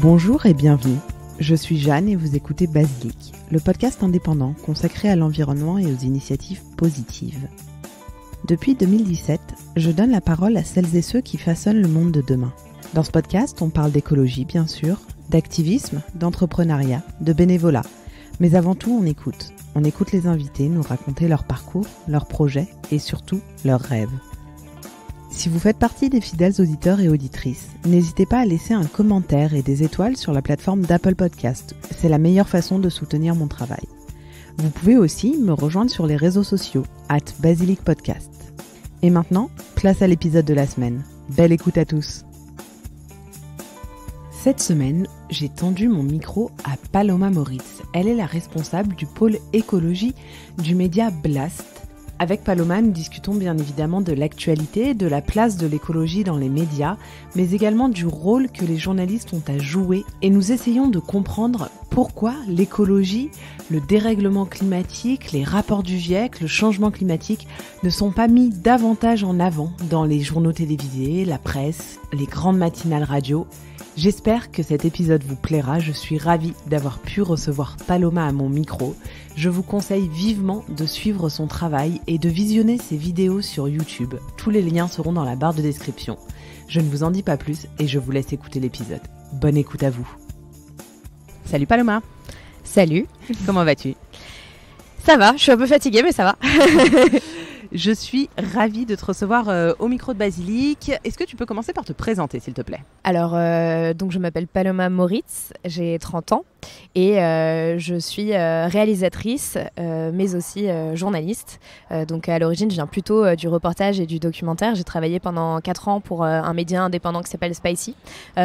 Bonjour et bienvenue. Je suis Jeanne et vous écoutez Basilic, le podcast indépendant consacré à l'environnement et aux initiatives positives. Depuis 2017, je donne la parole à celles et ceux qui façonnent le monde de demain. Dans ce podcast, on parle d'écologie bien sûr, d'activisme, d'entrepreneuriat, de bénévolat. Mais avant tout, on écoute. On écoute les invités nous raconter leur parcours, leurs projets et surtout leurs rêves. Si vous faites partie des fidèles auditeurs et auditrices, n'hésitez pas à laisser un commentaire et des étoiles sur la plateforme d'Apple Podcast. C'est la meilleure façon de soutenir mon travail. Vous pouvez aussi me rejoindre sur les réseaux sociaux, @BasilicPodcast. Et maintenant, place à l'épisode de la semaine. Belle écoute à tous. Cette semaine, j'ai tendu mon micro à Paloma Moritz. Elle est la responsable du pôle écologie du média Blast. Avec Paloma, nous discutons bien évidemment de l'actualité, de la place de l'écologie dans les médias, mais également du rôle que les journalistes ont à jouer. Et nous essayons de comprendre pourquoi l'écologie, le dérèglement climatique, les rapports du GIEC, le changement climatique ne sont pas mis davantage en avant dans les journaux télévisés, la presse, les grandes matinales radio. J'espère que cet épisode vous plaira, je suis ravie d'avoir pu recevoir Paloma à mon micro. Je vous conseille vivement de suivre son travail et de visionner ses vidéos sur YouTube. Tous les liens seront dans la barre de description. Je ne vous en dis pas plus et je vous laisse écouter l'épisode. Bonne écoute à vous. Salut Paloma. Salut. Comment vas-tu ? Ça va, je suis un peu fatiguée mais ça va. Je suis ravie de te recevoir au micro de Basilic. Est-ce que tu peux commencer par te présenter, s'il te plaît ? Alors, donc je m'appelle Paloma Moritz, j'ai 30 ans et je suis réalisatrice, mais aussi journaliste. Donc à l'origine, je viens plutôt du reportage et du documentaire. J'ai travaillé pendant 4 ans pour un média indépendant qui s'appelle Spicy,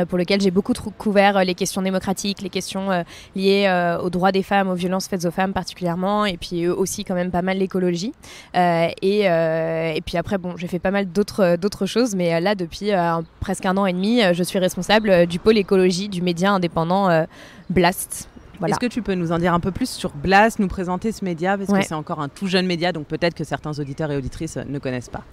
pour lequel j'ai beaucoup couvert les questions démocratiques, les questions liées aux droits des femmes, aux violences faites aux femmes particulièrement, et puis aussi quand même pas mal l'écologie. Et puis après, bon, j'ai fait pas mal d'autres choses, mais là, depuis presque 1 an et demi, je suis responsable du pôle écologie du média indépendant Blast. Voilà. Est-ce que tu peux nous en dire un peu plus sur Blast, nous présenter ce média, parce que c'est encore un tout jeune média, donc peut-être que certains auditeurs et auditrices ne connaissent pas.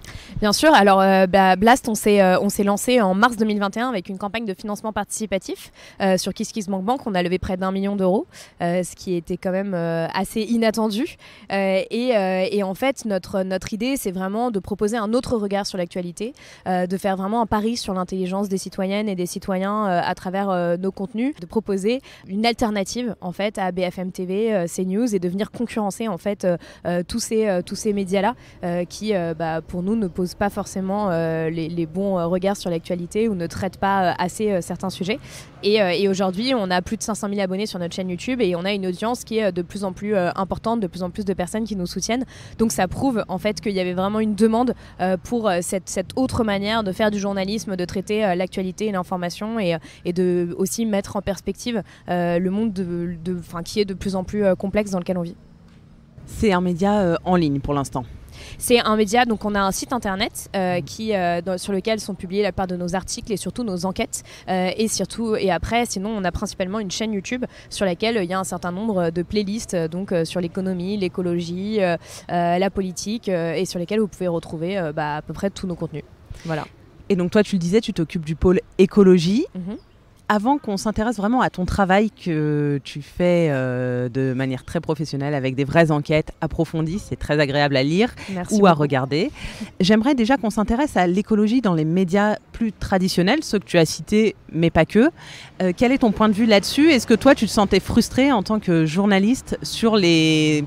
Bien sûr, alors Blast, on s'est lancé en mars 2021 avec une campagne de financement participatif sur KissKissBankBank. On a levé près d'1 million d'euros, ce qui était quand même assez inattendu. Et en fait, notre idée, c'est vraiment de proposer un autre regard sur l'actualité, de faire vraiment un pari sur l'intelligence des citoyennes et des citoyens à travers nos contenus, de proposer une alternative en fait à BFM TV, CNews, et de venir concurrencer en fait tous ces médias-là qui pour nous ne posent pas forcément les bons regards sur l'actualité ou ne traitent pas assez certains sujets. Et aujourd'hui, on a plus de 500 000 abonnés sur notre chaîne YouTube et on a une audience qui est de plus en plus importante, de plus en plus de personnes qui nous soutiennent. Donc ça prouve en fait qu'il y avait vraiment une demande pour cette autre manière de faire du journalisme, de traiter l'actualité et l'information et de aussi mettre en perspective le monde qui est de plus en plus complexe dans lequel on vit. C'est un média en ligne pour l'instant. C'est un média, donc on a un site internet sur lequel sont publiés la plupart de nos articles et surtout nos enquêtes. Et après, sinon, on a principalement une chaîne YouTube sur laquelle il y a un certain nombre de playlists donc, sur l'économie, l'écologie, la politique et sur lesquelles vous pouvez retrouver à peu près tous nos contenus. Voilà. Et donc toi, tu le disais, tu t'occupes du pôle écologie. Mm-hmm. Avant qu'on s'intéresse vraiment à ton travail que tu fais de manière très professionnelle avec des vraies enquêtes approfondies, c'est très agréable à lire ou à regarder. J'aimerais déjà qu'on s'intéresse à l'écologie dans les médias plus traditionnels, ceux que tu as cités, mais pas que. Quel est ton point de vue là-dessus ? Est-ce que toi, tu te sentais frustrée en tant que journaliste sur les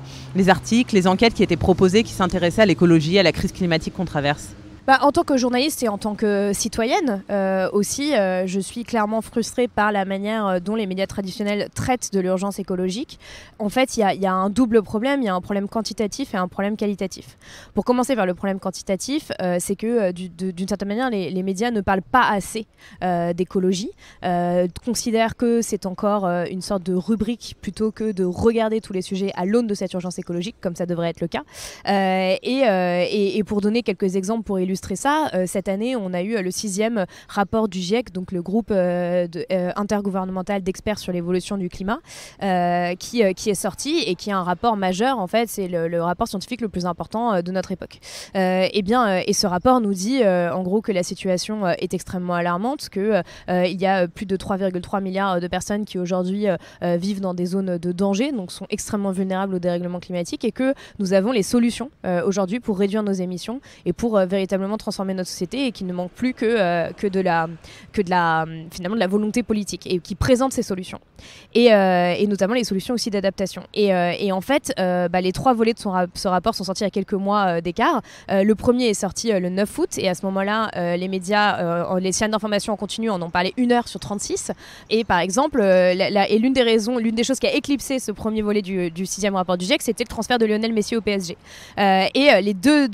articles, les enquêtes qui étaient proposées, qui s'intéressaient à l'écologie, à la crise climatique qu'on traverse ? En tant que journaliste et en tant que citoyenne aussi, je suis clairement frustrée par la manière dont les médias traditionnels traitent de l'urgence écologique. En fait, il y a un double problème, il y a un problème quantitatif et un problème qualitatif. Pour commencer par le problème quantitatif, c'est que d'une certaine manière, les médias ne parlent pas assez d'écologie, considèrent que c'est encore une sorte de rubrique plutôt que de regarder tous les sujets à l'aune de cette urgence écologique, comme ça devrait être le cas. Et pour donner quelques exemples pour illustrer illustrer ça, cette année, on a eu le 6e rapport du GIEC, donc le groupe intergouvernemental d'experts sur l'évolution du climat, qui est sorti et qui est un rapport majeur. En fait, c'est le rapport scientifique le plus important de notre époque. Et ce rapport nous dit en gros que la situation est extrêmement alarmante, qu'il y a plus de 3,3 milliards de personnes qui aujourd'hui vivent dans des zones de danger, donc sont extrêmement vulnérables au dérèglement climatique, et que nous avons les solutions aujourd'hui pour réduire nos émissions et pour véritablement transformer notre société, et qu'il ne manque plus que de la volonté politique, et qui présente ces solutions. Et notamment les solutions aussi d'adaptation. Et en fait, les 3 volets de ce rapport sont sortis il y a quelques mois d'écart. Le premier est sorti le 9 août, et à ce moment-là, les médias, les chaînes d'information en continu en ont parlé 1 heure sur 36. Et par exemple, l'une des choses qui a éclipsé ce premier volet du 6e rapport du GIEC, c'était le transfert de Lionel Messi au PSG. Les deux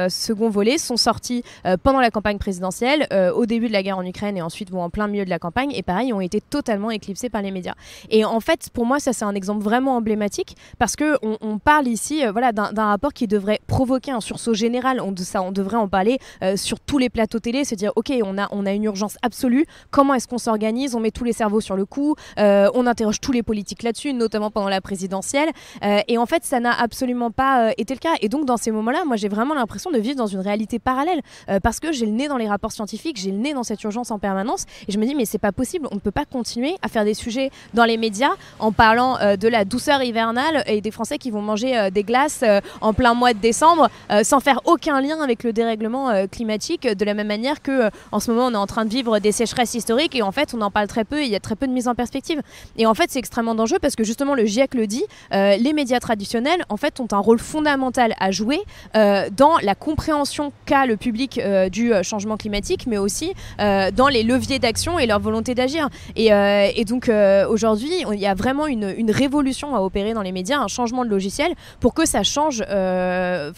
seconds volets sont sortis pendant la campagne présidentielle, au début de la guerre en Ukraine, et ensuite en plein milieu de la campagne, et pareil, ont été totalement éclipsés par les médias. Et en fait, pour moi, ça c'est un exemple vraiment emblématique, parce qu'on parle ici d'un rapport qui devrait provoquer un sursaut général. On devrait en parler sur tous les plateaux télé, se dire ok, on a une urgence absolue, comment est-ce qu'on s'organise, on met tous les cerveaux sur le coup, on interroge tous les politiques là-dessus, notamment pendant la présidentielle, et en fait ça n'a absolument pas été le cas. Et donc dans ces moments-là, moi j'ai vraiment l'impression de vivre dans une réalité parallèle, parce que j'ai le nez dans les rapports scientifiques, j'ai le nez dans cette urgence en permanence, et je me dis mais c'est pas possible, on ne peut pas continuer à faire des sujets dans les médias en parlant de la douceur hivernale et des Français qui vont manger des glaces en plein mois de décembre, sans faire aucun lien avec le dérèglement climatique, de la même manière que en ce moment on est en train de vivre des sécheresses historiques, et en fait on en parle très peu, et il y a très peu de mise en perspective. Et en fait c'est extrêmement dangereux, parce que justement le GIEC le dit, les médias traditionnels en fait ont un rôle fondamental à jouer dans la compréhension qu'a le public du changement climatique, mais aussi dans les leviers d'action et leur volonté d'agir. Et donc aujourd'hui il y a vraiment une révolution à opérer dans les médias, un changement de logiciel pour que ça change à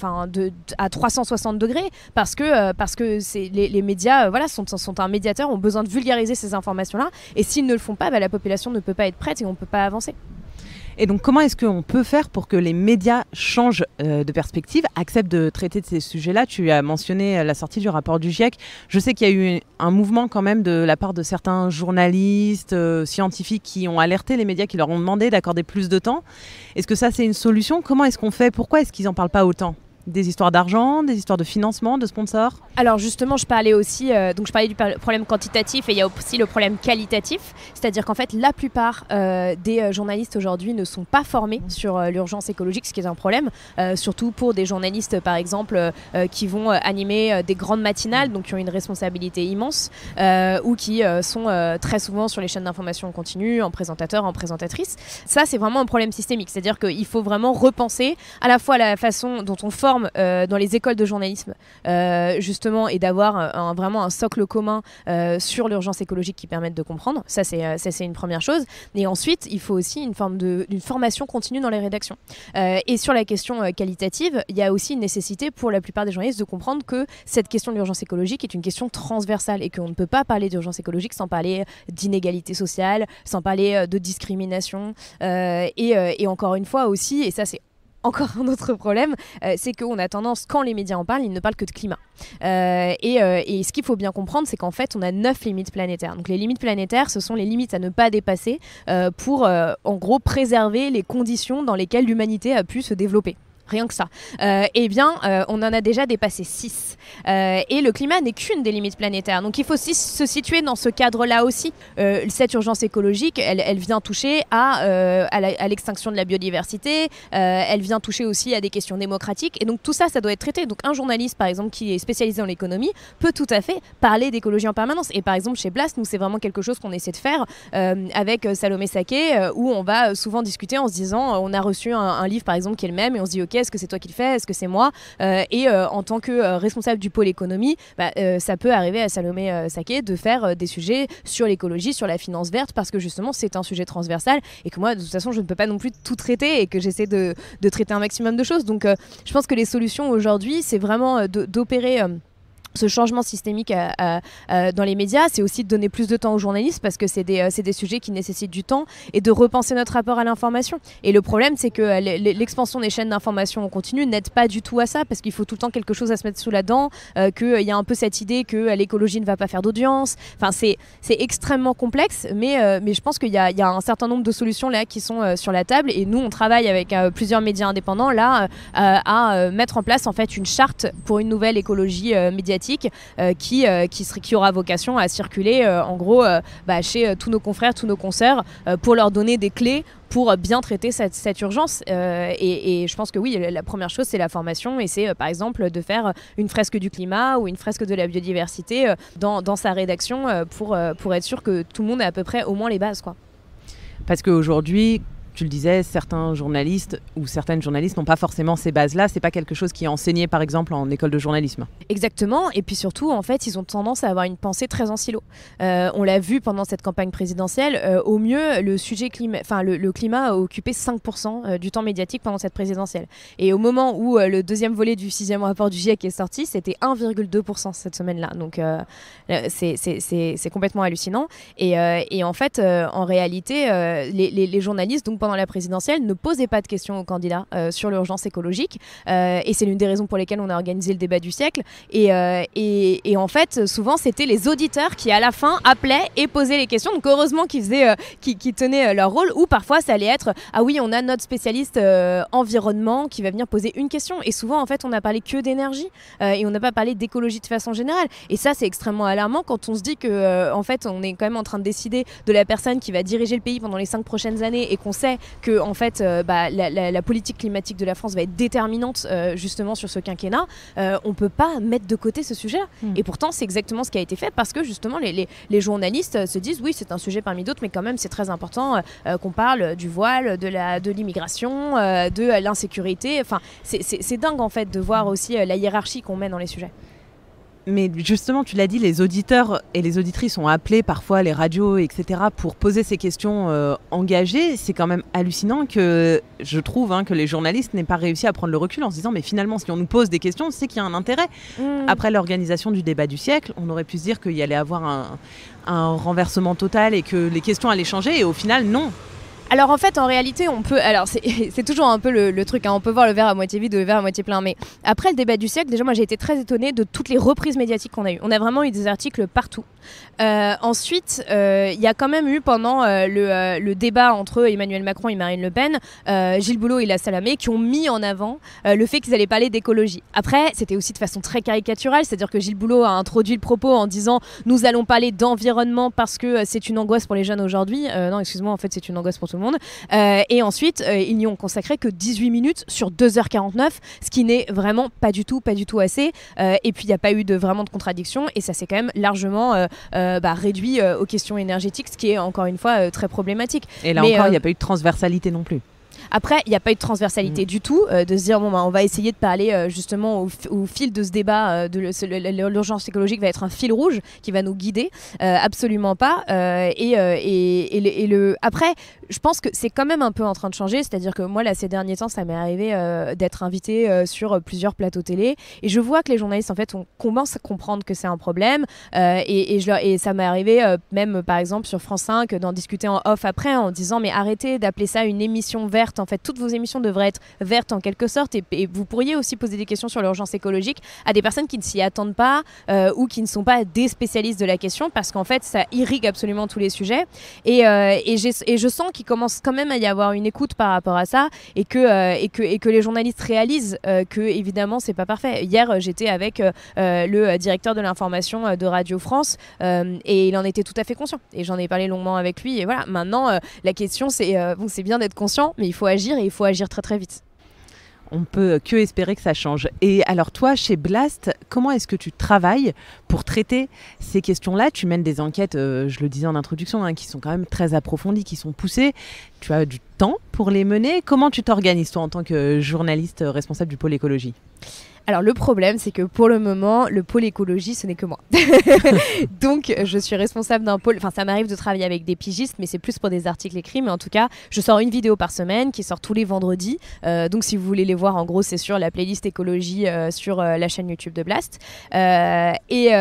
360 degrés, parce que les médias sont un médiateur, ont besoin de vulgariser ces informations-là, et s'ils ne le font pas, la population ne peut pas être prête et on ne peut pas avancer. Et donc, comment est-ce qu'on peut faire pour que les médias changent de perspective, acceptent de traiter de ces sujets-là? Tu as mentionné la sortie du rapport du GIEC. Je sais qu'il y a eu un mouvement quand même de la part de certains journalistes, scientifiques qui ont alerté les médias, qui leur ont demandé d'accorder plus de temps. Est-ce que ça, c'est une solution? Comment est-ce qu'on fait? Pourquoi est-ce qu'ils n'en parlent pas autant? Des histoires d'argent, des histoires de financement, de sponsors? Alors justement, je parlais aussi, donc je parlais du problème quantitatif, et il y a aussi le problème qualitatif, c'est-à-dire qu'en fait la plupart des journalistes aujourd'hui ne sont pas formés sur l'urgence écologique, ce qui est un problème, surtout pour des journalistes par exemple qui vont animer des grandes matinales, donc qui ont une responsabilité immense, ou qui sont très souvent sur les chaînes d'information en continu, en présentateur, en présentatrice. Ça c'est vraiment un problème systémique, c'est-à-dire qu'il faut vraiment repenser à la fois la façon dont on forme dans les écoles de journalisme, justement, et d'avoir vraiment un socle commun sur l'urgence écologique qui permette de comprendre. Ça c'est une première chose. Et ensuite, il faut aussi une formation continue dans les rédactions. Et sur la question qualitative, il y a aussi une nécessité pour la plupart des journalistes de comprendre que cette question de l'urgence écologique est une question transversale, et qu'on ne peut pas parler d'urgence écologique sans parler d'inégalité sociale, sans parler de discrimination. Et encore une fois aussi, et ça c'est encore un autre problème, c'est qu'on a tendance, quand les médias en parlent, ils ne parlent que de climat. Et ce qu'il faut bien comprendre, c'est qu'en fait, on a 9 limites planétaires. Donc les limites planétaires, ce sont les limites à ne pas dépasser pour, en gros, préserver les conditions dans lesquelles l'humanité a pu se développer. Rien que ça. On en a déjà dépassé 6. Et le climat n'est qu'une des limites planétaires. Donc il faut aussi se situer dans ce cadre-là aussi. Cette urgence écologique, elle vient toucher à l'extinction de la biodiversité, elle vient toucher aussi à des questions démocratiques. Et donc tout ça, ça doit être traité. Donc un journaliste, par exemple, qui est spécialisé dans l'économie, peut tout à fait parler d'écologie en permanence. Et par exemple, chez Blast, nous, c'est vraiment quelque chose qu'on essaie de faire avec Salomé Saké, où on va souvent discuter en se disant, on a reçu un livre, par exemple, qui est le même, et on se dit, ok, est-ce que c'est toi qui le fais, est-ce que c'est moi, en tant que responsable du pôle économie, ça peut arriver à Salomé Saké de faire des sujets sur l'écologie, sur la finance verte, parce que justement c'est un sujet transversal, et que moi de toute façon je ne peux pas non plus tout traiter, et que j'essaie de traiter un maximum de choses. Donc je pense que les solutions aujourd'hui, c'est vraiment d'opérer ce changement systémique dans les médias, c'est aussi de donner plus de temps aux journalistes parce que c'est des sujets qui nécessitent du temps et de repenser notre rapport à l'information. Et le problème, c'est que l'expansion des chaînes d'information en continu n'aide pas du tout à ça parce qu'il faut tout le temps quelque chose à se mettre sous la dent, qu'il y a un peu cette idée que l'écologie ne va pas faire d'audience. Enfin, c'est extrêmement complexe, mais je pense qu'il y a un certain nombre de solutions là qui sont sur la table et nous, on travaille avec plusieurs médias indépendants là à mettre en place en fait une charte pour une nouvelle écologie médiatique qui aura vocation à circuler en gros chez tous nos confrères, tous nos consoeurs pour leur donner des clés pour bien traiter cette urgence. Et je pense que oui, la première chose, c'est la formation et c'est par exemple de faire une fresque du climat ou une fresque de la biodiversité dans sa rédaction pour être sûr que tout le monde a à peu près au moins les bases, quoi. Parce qu'aujourd'hui, tu le disais, certains journalistes ou certaines journalistes n'ont pas forcément ces bases-là. C'est pas quelque chose qui est enseigné, par exemple, en école de journalisme. Exactement. Et puis surtout, en fait, ils ont tendance à avoir une pensée très en silo. On l'a vu pendant cette campagne présidentielle. Au mieux, le sujet le climat a occupé 5% du temps médiatique pendant cette présidentielle. Et au moment où le deuxième volet du 6e rapport du GIEC est sorti, c'était 1,2% cette semaine-là. Donc, c'est complètement hallucinant. Et en fait, en réalité, les journalistes, donc pendant la présidentielle, ne posaient pas de questions aux candidats sur l'urgence écologique et c'est l'une des raisons pour lesquelles on a organisé le débat du siècle et en fait souvent c'était les auditeurs qui à la fin appelaient et posaient les questions, donc heureusement qu'ils tenaient leur rôle, ou parfois ça allait être ah oui, on a notre spécialiste environnement qui va venir poser une question, et souvent en fait on n'a parlé que d'énergie et on n'a pas parlé d'écologie de façon générale, et ça c'est extrêmement alarmant quand on se dit que en fait on est quand même en train de décider de la personne qui va diriger le pays pendant les 5 prochaines années et qu'on sait que en fait, la politique climatique de la France va être déterminante justement sur ce quinquennat. On ne peut pas mettre de côté ce sujet-là. Et pourtant, c'est exactement ce qui a été fait parce que justement, les journalistes se disent oui, c'est un sujet parmi d'autres, mais quand même, c'est très important qu'on parle du voile, de l'immigration, de l'insécurité. Enfin, c'est dingue en fait de voir aussi la hiérarchie qu'on met dans les sujets. Mais justement, tu l'as dit, les auditeurs et les auditrices ont appelé parfois les radios, etc. pour poser ces questions engagées. C'est quand même hallucinant que je trouve que les journalistes n'aient pas réussi à prendre le recul en se disant mais finalement, si on nous pose des questions, c'est qu'il y a un intérêt. Après l'organisation du débat du siècle, on aurait pu se dire qu'il y allait avoir un renversement total et que les questions allaient changer, et au final, non. Alors en fait, en réalité, on peut... Alors c'est toujours un peu le truc, on peut voir le verre à moitié vide ou le verre à moitié plein, mais après le débat du siècle, déjà moi j'ai été très étonnée de toutes les reprises médiatiques qu'on a eues. On a vraiment eu des articles partout. Ensuite, il y a quand même eu pendant le débat entre Emmanuel Macron et Marine Le Pen, Gilles Boulot et La Salamé qui ont mis en avant le fait qu'ils allaient parler d'écologie. Après, c'était aussi de façon très caricaturale, c'est-à-dire que Gilles Boulot a introduit le propos en disant « Nous allons parler d'environnement parce que c'est une angoisse pour les jeunes aujourd'hui. » Non, excuse-moi, en fait c'est une angoisse pour tout le monde. Et ensuite, ils n'y ont consacré que 18 minutes sur 2h49, ce qui n'est vraiment pas du tout assez. Et puis il n'y a pas eu vraiment de contradiction, et ça s'est quand même largement réduit aux questions énergétiques, ce qui est encore une fois très problématique. Et là encore, il n'y a pas eu de transversalité non plus. Après, il n'y a pas eu de transversalité du tout, de se dire on va essayer de parler justement au fil de ce débat, l'urgence écologique va être un fil rouge qui va nous guider, absolument pas. Après, je pense que c'est quand même un peu en train de changer, c'est-à-dire que moi là ces derniers temps, ça m'est arrivé d'être invitée sur plusieurs plateaux télé, et je vois que les journalistes en fait commencent à comprendre que c'est un problème, et ça m'est arrivé même par exemple sur France 5 d'en discuter en off après en disant mais arrêtez d'appeler ça une émission verte. En fait, toutes vos émissions devraient être vertes en quelque sorte, et vous pourriez aussi poser des questions sur l'urgence écologique à des personnes qui ne s'y attendent pas ou qui ne sont pas des spécialistes de la question, parce qu'en fait ça irrigue absolument tous les sujets, et je sens qu'il commence quand même à y avoir une écoute par rapport à ça, et que les journalistes réalisent que évidemment c'est pas parfait. Hier j'étais avec le directeur de l'information de Radio France et il en était tout à fait conscient, et j'en ai parlé longuement avec lui, et voilà, maintenant la question c'est c'est bien d'être conscient, mais il faut agir, et il faut agir très très vite. On peut que espérer que ça change. Et alors toi, chez Blast, comment est-ce que tu travailles pour traiter ces questions-là? Tu mènes des enquêtes, je le disais en introduction, qui sont quand même très approfondies, qui sont poussées. Tu as du temps pour les mener. Comment tu t'organises toi en tant que journaliste responsable du pôle écologie? Alors le problème, c'est que pour le moment, le pôle écologie, ce n'est que moi. Donc je suis responsable d'un pôle, enfin ça m'arrive de travailler avec des pigistes, mais c'est plus pour des articles écrits, mais en tout cas, je sors une vidéo par semaine qui sort tous les vendredis. Donc si vous voulez les voir, en gros, c'est sur la playlist écologie sur la chaîne YouTube de Blast. Et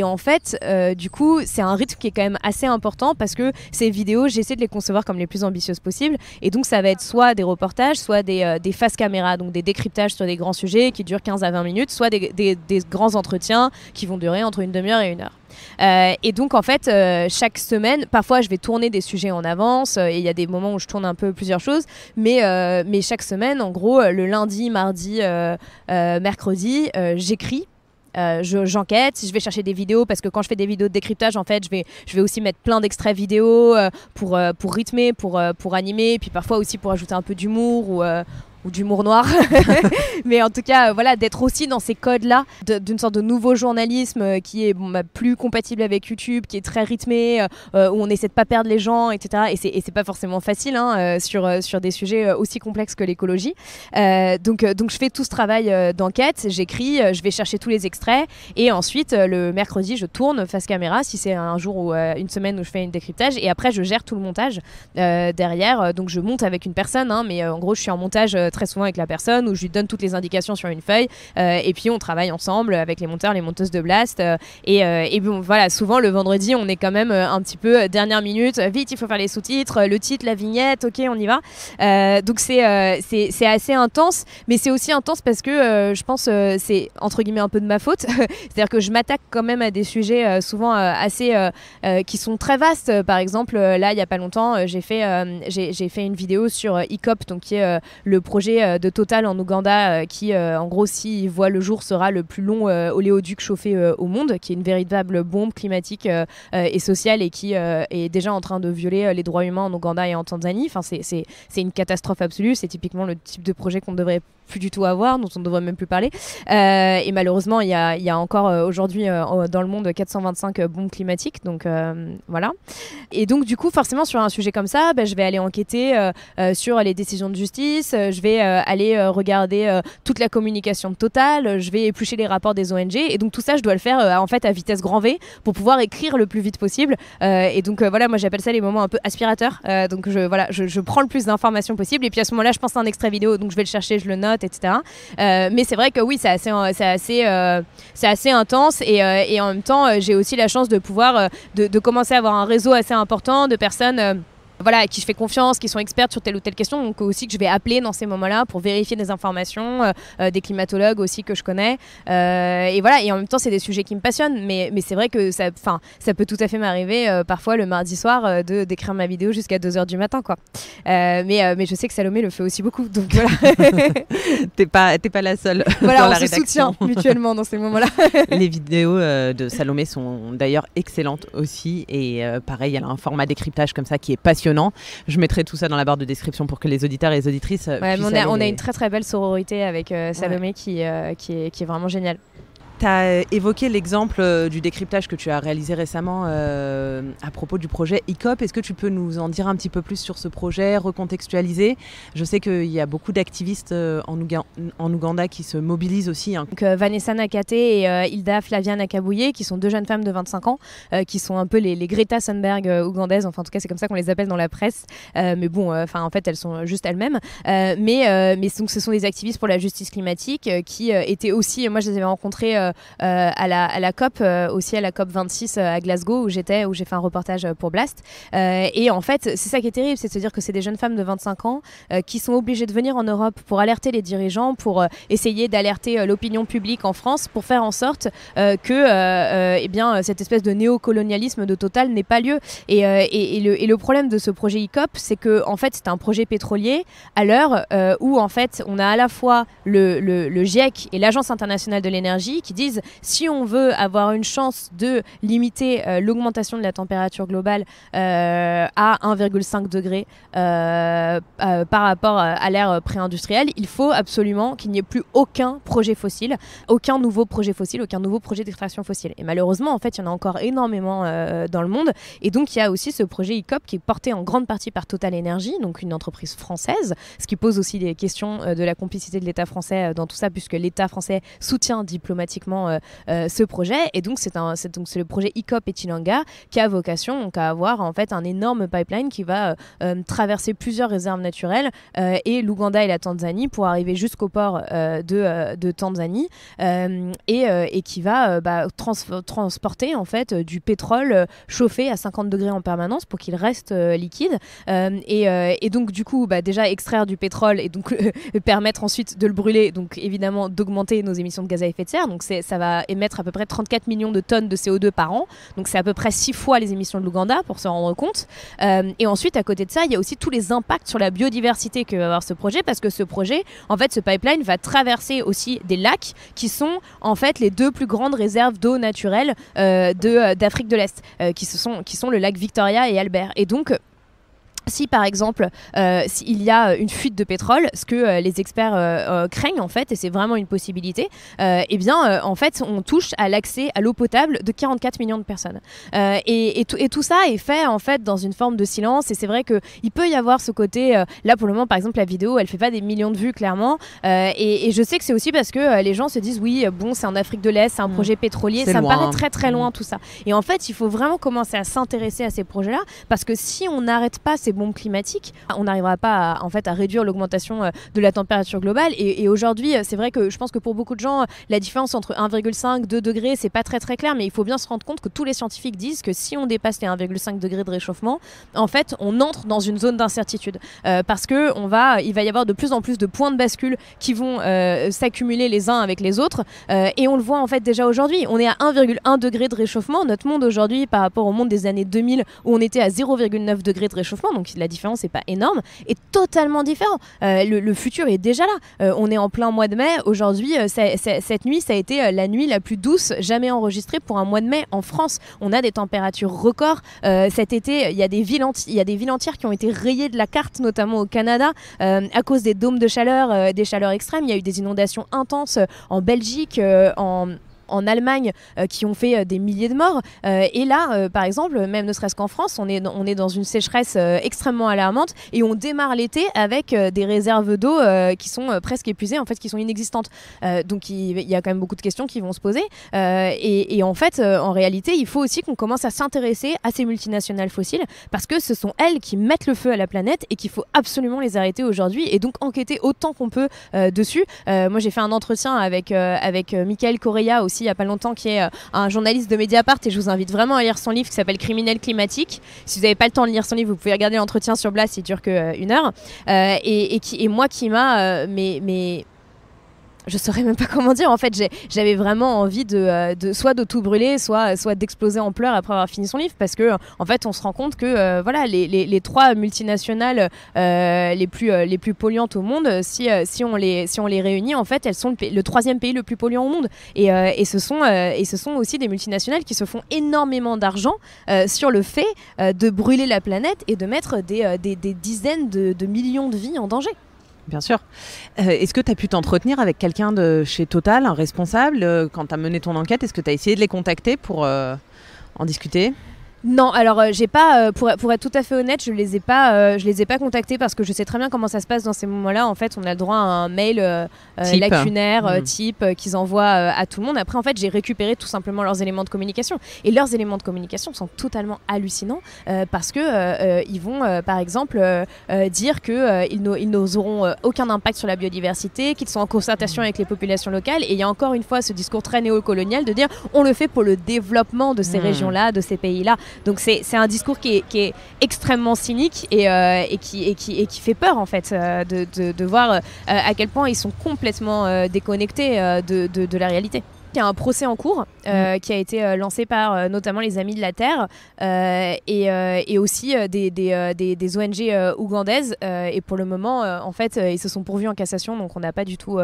en fait, du coup, c'est un rythme qui est quand même assez important parce que ces vidéos, j'essaie de les concevoir comme les plus ambitieuses possibles. Et donc ça va être soit des reportages, soit des faces caméra, donc des décryptages sur des grands sujets qui durent 15 à 20 minutes, soit des grands entretiens qui vont durer entre une demi-heure et une heure. Et donc en fait chaque semaine, parfois je vais tourner des sujets en avance et il y a des moments où je tourne un peu plusieurs choses, mais chaque semaine en gros le lundi, mardi, mercredi j'écris. J'enquête, je vais chercher des vidéos parce que quand je fais des vidéos de décryptage en fait je vais aussi mettre plein d'extraits vidéo pour rythmer, pour animer, et puis parfois aussi pour ajouter un peu d'humour ou d'humour noir. Mais en tout cas, voilà, d'être aussi dans ces codes-là, d'une sorte de nouveau journalisme qui est plus compatible avec YouTube, qui est très rythmé, où on essaie de pas perdre les gens, etc. Et c'est pas forcément facile sur des sujets aussi complexes que l'écologie. Donc je fais tout ce travail d'enquête, j'écris, je vais chercher tous les extraits, et ensuite le mercredi, je tourne face caméra, si c'est un jour ou une semaine où je fais une décryptage, et après je gère tout le montage derrière. Donc je monte avec une personne, mais en gros je suis en montage très souvent avec la personne où je lui donne toutes les indications sur une feuille et puis on travaille ensemble avec les monteurs, les monteuses de Blast et bon voilà, souvent le vendredi on est quand même un petit peu dernière minute, vite il faut faire les sous-titres, le titre, la vignette, ok on y va. Donc c'est assez intense, mais c'est aussi intense parce que je pense c'est entre guillemets un peu de ma faute. C'est-à-dire que je m'attaque quand même à des sujets souvent assez qui sont très vastes. Par exemple là il y a pas longtemps j'ai fait une vidéo sur ICOP, donc qui est le projet de Total en Ouganda qui en gros s'il voit le jour sera le plus long oléoduc chauffé au monde, qui est une véritable bombe climatique et sociale et qui est déjà en train de violer les droits humains en Ouganda et en Tanzanie. Enfin, c'est une catastrophe absolue, c'est typiquement le type de projet qu'on ne devrait plus du tout avoir, dont on ne devrait même plus parler. Et malheureusement, il y a encore aujourd'hui dans le monde 425 bombes climatiques. Donc voilà. Et donc du coup, forcément, sur un sujet comme ça, je vais aller enquêter sur les décisions de justice, je vais aller regarder toute la communication de Total, je vais éplucher les rapports des ONG. Et donc tout ça, je dois le faire en fait à vitesse grand V pour pouvoir écrire le plus vite possible. Et donc voilà, moi j'appelle ça les moments un peu aspirateurs. Donc je prends le plus d'informations possible. Et puis à ce moment-là, je pense à un extrait vidéo, donc je vais le chercher, je le note, etc. Mais c'est vrai que oui, c'est assez intense et en même temps j'ai aussi la chance de pouvoir de commencer à avoir un réseau assez important de personnes voilà, à qui je fais confiance, qui sont expertes sur telle ou telle question, donc aussi que je vais appeler dans ces moments-là pour vérifier des informations, des climatologues aussi que je connais, et voilà, et en même temps c'est des sujets qui me passionnent, mais c'est vrai que ça peut tout à fait m'arriver parfois le mardi soir d'écrire ma vidéo jusqu'à 2h du matin, quoi. Mais je sais que Salomé le fait aussi beaucoup, donc voilà. T'es pas la seule voilà, dans la rédaction. rédaction. On se soutient mutuellement dans ces moments-là. Les vidéos de Salomé sont d'ailleurs excellentes aussi, et pareil, elle a un format décryptage comme ça qui est passionnant. Je mettrai tout ça dans la barre de description pour que les auditeurs et les auditrices puissent on a une très très belle sororité avec Salomé qui est vraiment géniale. Tu as évoqué l'exemple du décryptage que tu as réalisé récemment à propos du projet ICOP. Est-ce que tu peux nous en dire un petit peu plus sur ce projet, recontextualiser ? Je sais qu'il y a beaucoup d'activistes en Ouganda qui se mobilisent aussi. Donc, Vanessa Nakate et Hilda Flavia Nakabouye, qui sont deux jeunes femmes de 25 ans, qui sont un peu les Greta Thunberg ougandaises. Enfin, en tout cas, c'est comme ça qu'on les appelle dans la presse. Mais bon, en fait, elles sont juste elles-mêmes. Mais donc, ce sont des activistes pour la justice climatique qui étaient aussi... Moi, je les avais rencontrées à la COP, aussi à la COP 26 à Glasgow où j'ai fait un reportage pour Blast. Et en fait, c'est ça qui est terrible, c'est de se dire que c'est des jeunes femmes de 25 ans qui sont obligées de venir en Europe pour alerter les dirigeants, pour essayer d'alerter l'opinion publique en France, pour faire en sorte que cette espèce de néocolonialisme de Total n'ait pas lieu. Et le problème de ce projet ICOP, c'est que en fait, c'est un projet pétrolier à l'heure où en fait, on a à la fois le GIEC et l'Agence internationale de l'énergie qui disent si on veut avoir une chance de limiter l'augmentation de la température globale à 1,5 degré par rapport à l'ère pré-industrielle, il faut absolument qu'il n'y ait plus aucun projet fossile, aucun nouveau projet fossile, aucun nouveau projet d'extraction fossile. Et malheureusement, en fait, il y en a encore énormément dans le monde. Et donc, il y a aussi ce projet ICOP qui est porté en grande partie par Total Energy, donc une entreprise française, ce qui pose aussi des questions de la complicité de l'État français dans tout ça, puisque l'État français soutient diplomatiquement ce projet. Et donc, c'est le projet ICOP Etilanga qui a vocation donc, à avoir en fait un énorme pipeline qui va traverser plusieurs réserves naturelles et l'Ouganda et la Tanzanie pour arriver jusqu'au port de Tanzanie et qui va transporter en fait du pétrole chauffé à 50 degrés en permanence pour qu'il reste liquide et donc du coup déjà extraire du pétrole et donc permettre ensuite de le brûler, donc évidemment d'augmenter nos émissions de gaz à effet de serre. Donc ça va émettre à peu près 34 millions de tonnes de CO2 par an, donc c'est à peu près 6 fois les émissions de l'Ouganda pour se rendre compte. Et ensuite à côté de ça il y a aussi tous les impacts sur la biodiversité que va avoir ce projet, parce que ce projet, en fait ce pipeline va traverser aussi des lacs qui sont en fait les deux plus grandes réserves d'eau naturelle d'Afrique de l'Est, qui sont le lac Victoria et Albert. Et donc si par exemple s'il y a une fuite de pétrole, ce que les experts craignent en fait, et c'est vraiment une possibilité, eh bien en fait on touche à l'accès à l'eau potable de 44 millions de personnes. Et tout ça est fait en fait dans une forme de silence, et c'est vrai qu'il peut y avoir ce côté, là pour le moment par exemple la vidéo elle fait pas des millions de vues clairement, et je sais que c'est aussi parce que les gens se disent oui bon c'est en Afrique de l'Est, c'est un projet pétrolier, ça me paraît très très loin tout ça. Et en fait il faut vraiment commencer à s'intéresser à ces projets là, parce que si on n'arrête pas ces bombes climatiques, on n'arrivera pas à réduire l'augmentation de la température globale. Et aujourd'hui, c'est vrai que je pense que pour beaucoup de gens, la différence entre 1,5 2 degrés, c'est pas très très clair, mais il faut bien se rendre compte que tous les scientifiques disent que si on dépasse les 1,5 degrés de réchauffement, en fait, on entre dans une zone d'incertitude parce que il va y avoir de plus en plus de points de bascule qui vont s'accumuler les uns avec les autres, et on le voit en fait déjà aujourd'hui. On est à 1,1 degré de réchauffement. Notre monde aujourd'hui, par rapport au monde des années 2000 où on était à 0,9 degrés de réchauffement, donc la différence n'est pas énorme, est totalement différent. Le futur est déjà là. On est en plein mois de mai. Aujourd'hui, cette nuit, ça a été la nuit la plus douce jamais enregistrée pour un mois de mai en France. On a des températures records. Cet été, il y a des villes entières qui ont été rayées de la carte, notamment au Canada, à cause des dômes de chaleur, des chaleurs extrêmes. Il y a eu des inondations intenses en Belgique, en Allemagne, qui ont fait des milliers de morts. Et là, par exemple, même ne serait-ce qu'en France, on est dans une sécheresse extrêmement alarmante, et on démarre l'été avec des réserves d'eau qui sont presque épuisées, en fait, qui sont inexistantes. Donc il y a quand même beaucoup de questions qui vont se poser. Et en fait, en réalité, il faut aussi qu'on commence à s'intéresser à ces multinationales fossiles, parce que ce sont elles qui mettent le feu à la planète et qu'il faut absolument les arrêter aujourd'hui, et donc enquêter autant qu'on peut dessus. Moi, j'ai fait un entretien avec Michael Correa aussi il n'y a pas longtemps, qui est un journaliste de Mediapart, et je vous invite vraiment à lire son livre qui s'appelle Criminel climatique. Si vous n'avez pas le temps de lire son livre, vous pouvez regarder l'entretien sur Blast, il dure que 1 heure, et moi qui m'a je saurais même pas comment dire. En fait, j'avais vraiment envie soit de tout brûler, soit d'exploser en pleurs après avoir fini son livre, parce que en fait, on se rend compte que voilà, les 3 multinationales les plus polluantes au monde, si on les réunit, en fait, elles sont le 3e pays le plus polluant au monde. Et ce sont aussi des multinationales qui se font énormément d'argent sur le fait de brûler la planète et de mettre des dizaines de millions de vies en danger. Bien sûr. Est-ce que tu as pu t'entretenir avec quelqu'un de chez Total, un responsable, quand tu as mené ton enquête? Est-ce que tu as essayé de les contacter pour en discuter? Non, alors j'ai pas, pour être tout à fait honnête, je les ai pas contactés, parce que je sais très bien comment ça se passe dans ces moments-là. En fait, on a le droit à un mail lacunaire, type, qu'ils envoient à tout le monde. Après, en fait, j'ai récupéré tout simplement leurs éléments de communication. Et leurs éléments de communication sont totalement hallucinants, parce que ils vont, par exemple, dire qu'ils n'auront aucun impact sur la biodiversité, qu'ils sont en concertation avec les populations locales. Et il y a encore une fois ce discours très néocolonial de dire on le fait pour le développement de ces régions-là, de ces pays-là. Donc c'est un discours qui est extrêmement cynique et qui fait peur, en fait, de voir à quel point ils sont complètement déconnectés de la réalité. qu'il y a un procès en cours qui a été lancé par notamment les Amis de la Terre et aussi des ONG ougandaises. Et pour le moment, en fait, ils se sont pourvus en cassation, donc on n'a pas du tout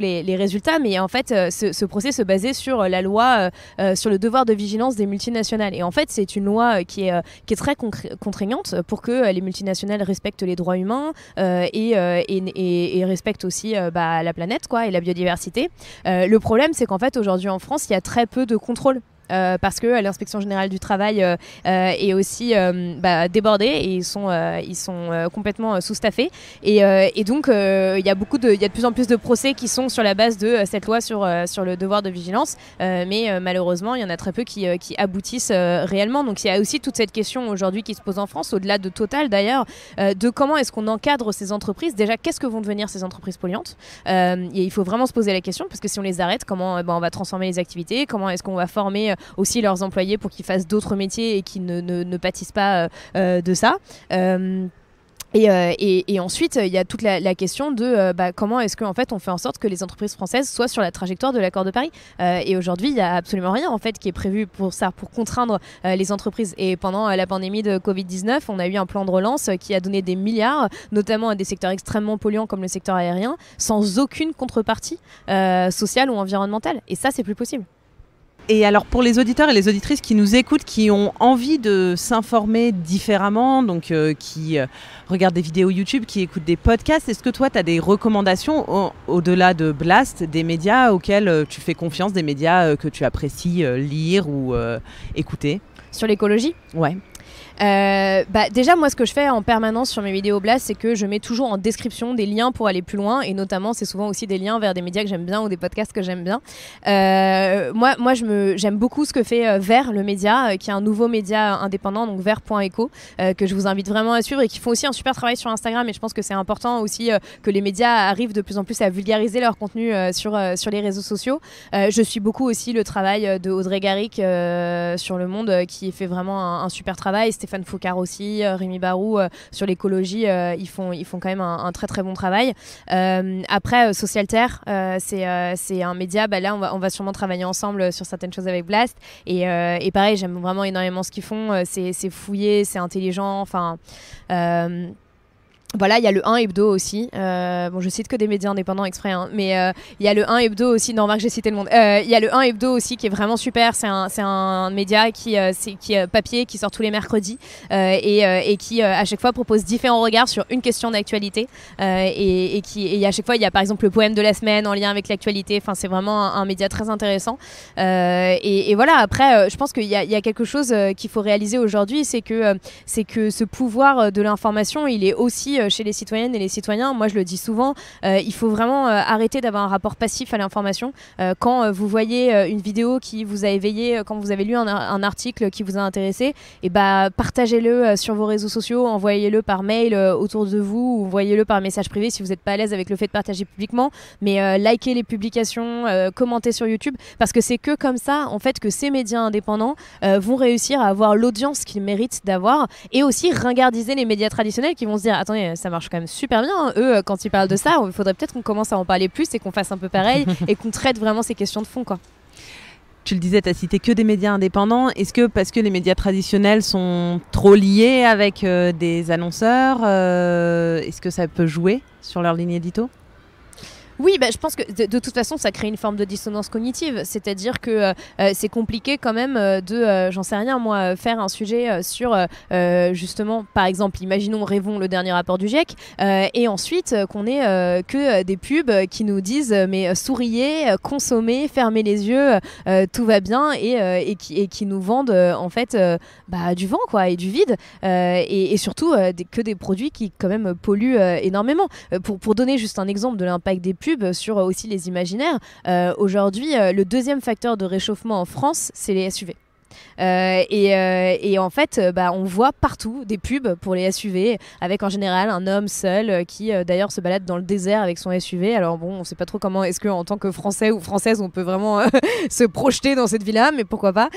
les résultats. Mais en fait, ce procès se basait sur la loi sur le devoir de vigilance des multinationales. Et en fait, c'est une loi qui est très contraignante pour que les multinationales respectent les droits humains et respectent aussi la planète, quoi, et la biodiversité. Le problème, c'est qu'en fait, aujourd'hui en France, il y a très peu de contrôle. Parce que l'inspection générale du travail est aussi débordée et ils sont complètement sous-staffés et donc il y a de plus en plus de procès qui sont sur la base de cette loi sur le devoir de vigilance, mais malheureusement il y en a très peu qui aboutissent réellement. Donc il y a aussi toute cette question aujourd'hui qui se pose en France, au-delà de Total d'ailleurs, de comment est-ce qu'on encadre ces entreprises. Déjà, qu'est-ce que vont devenir ces entreprises polluantes, et il faut vraiment se poser la question, parce que si on les arrête, comment on va transformer les activités, comment est-ce qu'on va former aussi leurs employés pour qu'ils fassent d'autres métiers et qui ne pâtissent pas de ça. Et ensuite, il y a toute la question de comment est-ce qu'en fait on fait en sorte que les entreprises françaises soient sur la trajectoire de l'accord de Paris. Et aujourd'hui, il n'y a absolument rien en fait qui est prévu pour ça, pour contraindre les entreprises. Et pendant la pandémie de Covid-19, on a eu un plan de relance qui a donné des milliards, notamment à des secteurs extrêmement polluants comme le secteur aérien, sans aucune contrepartie sociale ou environnementale. Et ça, c'est plus possible. Et alors pour les auditeurs et les auditrices qui nous écoutent, qui ont envie de s'informer différemment, donc qui regardent des vidéos YouTube, qui écoutent des podcasts, est-ce que toi tu as des recommandations au-delà de Blast, des médias auxquels tu fais confiance, des médias que tu apprécies lire ou écouter? Sur l'écologie ? Ouais. Déjà, moi, ce que je fais en permanence sur mes vidéos Blast, c'est que je mets toujours en description des liens pour aller plus loin, et notamment, c'est souvent aussi des liens vers des médias que j'aime bien ou des podcasts que j'aime bien. Moi, j'aime beaucoup ce que fait Vert, le média, qui est un nouveau média indépendant, donc Vert.eco, que je vous invite vraiment à suivre et qui font aussi un super travail sur Instagram. Et je pense que c'est important aussi que les médias arrivent de plus en plus à vulgariser leur contenu sur les réseaux sociaux. Je suis beaucoup aussi le travail de Audrey Garrick sur Le Monde, qui fait vraiment un super travail. Stéphane Foucard aussi, Rémi Barou sur l'écologie, ils font quand même un très très bon travail. Après, Socialterre, c'est un média, là on va sûrement travailler ensemble sur certaines choses avec Blast, et pareil, j'aime vraiment énormément ce qu'ils font, c'est fouillé, c'est intelligent, enfin... Voilà, il y a le 1 Hebdo aussi. Je cite que des médias indépendants exprès, hein, mais il y a le 1 Hebdo aussi. Non, Marc, j'ai cité Le Monde. Il y a le 1 Hebdo aussi qui est vraiment super. C'est un média qui est papier, qui sort tous les mercredis et qui à chaque fois propose différents regards sur une question d'actualité. Et à chaque fois, il y a par exemple le poème de la semaine en lien avec l'actualité. Enfin, c'est vraiment un média très intéressant. Et voilà, après, je pense qu'il y a quelque chose qu'il faut réaliser aujourd'hui, c'est que ce pouvoir de l'information, il est aussi chez les citoyennes et les citoyens. Moi, je le dis souvent, il faut vraiment arrêter d'avoir un rapport passif à l'information. Quand vous voyez une vidéo qui vous a éveillé, quand vous avez lu un article qui vous a intéressé, et partagez-le sur vos réseaux sociaux, envoyez-le par mail autour de vous, ou envoyez-le par message privé si vous n'êtes pas à l'aise avec le fait de partager publiquement, mais likez les publications, commentez sur YouTube, parce que c'est que comme ça, en fait, que ces médias indépendants vont réussir à avoir l'audience qu'ils méritent d'avoir, et aussi ringardiser les médias traditionnels qui vont se dire, attendez, ça marche quand même super bien, hein. Eux, quand ils parlent de ça, il faudrait peut-être qu'on commence à en parler plus et qu'on fasse un peu pareil et qu'on traite vraiment ces questions de fond, quoi. Tu le disais, tu as cité que des médias indépendants. Est-ce que parce que les médias traditionnels sont trop liés avec des annonceurs, est-ce que ça peut jouer sur leur ligne édito ? Oui, je pense que de toute façon, ça crée une forme de dissonance cognitive. C'est-à-dire que c'est compliqué quand même j'en sais rien moi, faire un sujet sur justement, par exemple, imaginons, rêvons le dernier rapport du GIEC, et ensuite qu'on ait que des pubs qui nous disent mais souriez, consommez, fermez les yeux, tout va bien, et qui nous vendent en fait du vent, quoi, et du vide, et surtout que des produits qui quand même polluent énormément. Pour donner juste un exemple de l'impact des pubs sur aussi les imaginaires, aujourd'hui le deuxième facteur de réchauffement en France, c'est les SUV. Et en fait, on voit partout des pubs pour les SUV, avec en général un homme seul qui d'ailleurs se balade dans le désert avec son SUV. Alors bon, on sait pas trop comment est-ce que en tant que Français ou Française on peut vraiment se projeter dans cette vie-là, mais pourquoi pas.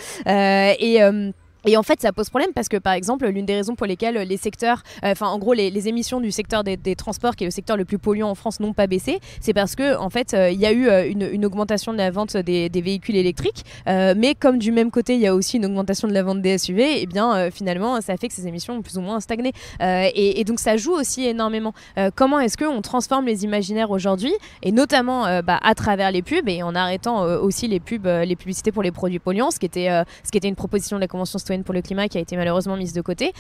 Et en fait, ça pose problème parce que, par exemple, l'une des raisons pour lesquelles les secteurs, en gros, les émissions du secteur des transports, qui est le secteur le plus polluant en France, n'ont pas baissé, c'est parce que, en fait, il y a eu une augmentation de la vente des véhicules électriques, mais comme du même côté, il y a aussi une augmentation de la vente des SUV, et bien, finalement, ça fait que ces émissions ont plus ou moins stagné. Et donc, ça joue aussi énormément. Comment est-ce qu'on transforme les imaginaires aujourd'hui, et notamment à travers les pubs, et en arrêtant aussi les publicités pour les produits polluants, ce qui était une proposition de la Convention pour le climat qui a été malheureusement mise de côté,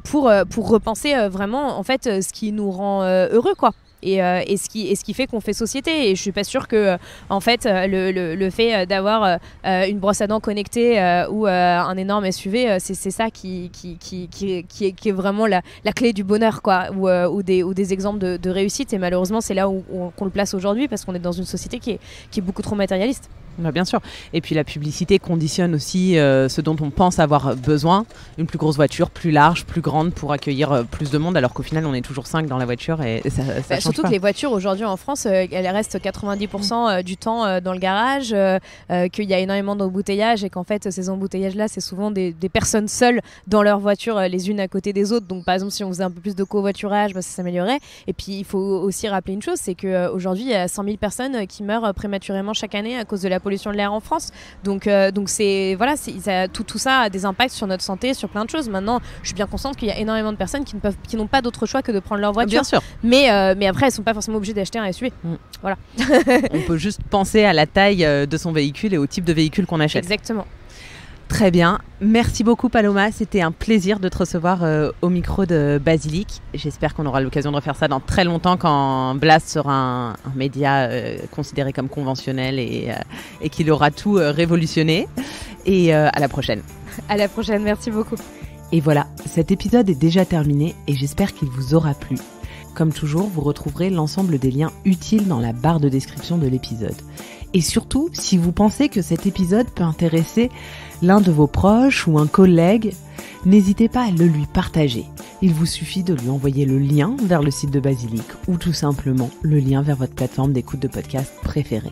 pour repenser vraiment en fait ce qui nous rend heureux, quoi. Et ce qui fait qu'on fait société. Et je suis pas sûre que en fait le fait d'avoir une brosse à dents connectée ou un énorme SUV, c'est ça qui est vraiment la clé du bonheur, quoi, ou des exemples de réussite. Et malheureusement, c'est là qu'on le place aujourd'hui, parce qu'on est dans une société qui est beaucoup trop matérialiste. Bah bien sûr. Et puis la publicité conditionne aussi ce dont on pense avoir besoin. Une plus grosse voiture, plus large, plus grande, pour accueillir plus de monde, alors qu'au final on est toujours 5 dans la voiture et ça change surtout pas. Que les voitures aujourd'hui en France, elles restent 90% du temps dans le garage, qu'il y a énormément d'embouteillages, et qu'en fait ces embouteillages-là, c'est souvent des personnes seules dans leur voiture, les unes à côté des autres. Donc par exemple, si on faisait un peu plus de covoiturage, ça s'améliorerait. Et puis il faut aussi rappeler une chose, c'est qu'aujourd'hui il y a 100 000 personnes qui meurent prématurément chaque année à cause de la pollution de l'air en France. Donc tout ça a des impacts sur notre santé, sur plein de choses. Maintenant, je suis bien consciente qu'il y a énormément de personnes qui n'ont pas d'autre choix que de prendre leur voiture. Bien sûr. Mais après, elles sont pas forcément obligées d'acheter un SUV. Voilà. On peut juste penser à la taille de son véhicule et au type de véhicule qu'on achète. Exactement. Très bien. Merci beaucoup, Paloma. C'était un plaisir de te recevoir au micro de Basilic. J'espère qu'on aura l'occasion de refaire ça dans très longtemps, quand Blast sera un média considéré comme conventionnel et qu'il aura tout révolutionné. Et à la prochaine. À la prochaine. Merci beaucoup. Et voilà, cet épisode est déjà terminé et j'espère qu'il vous aura plu. Comme toujours, vous retrouverez l'ensemble des liens utiles dans la barre de description de l'épisode. Et surtout, si vous pensez que cet épisode peut intéresser l'un de vos proches ou un collègue, n'hésitez pas à le lui partager. Il vous suffit de lui envoyer le lien vers le site de Basilic ou tout simplement le lien vers votre plateforme d'écoute de podcast préférée.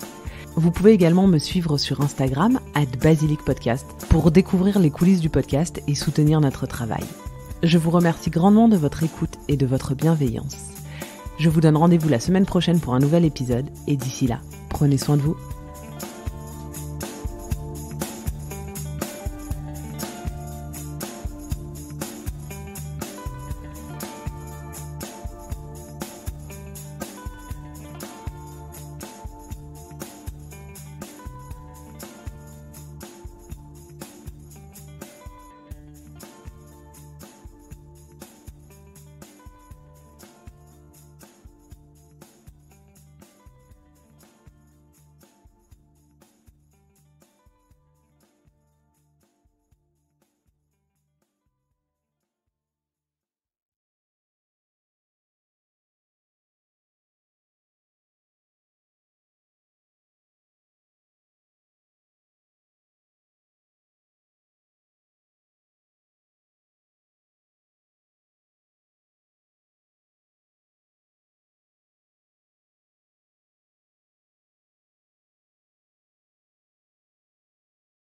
Vous pouvez également me suivre sur Instagram @basilicpodcast pour découvrir les coulisses du podcast et soutenir notre travail. Je vous remercie grandement de votre écoute et de votre bienveillance. Je vous donne rendez-vous la semaine prochaine pour un nouvel épisode et d'ici là, prenez soin de vous.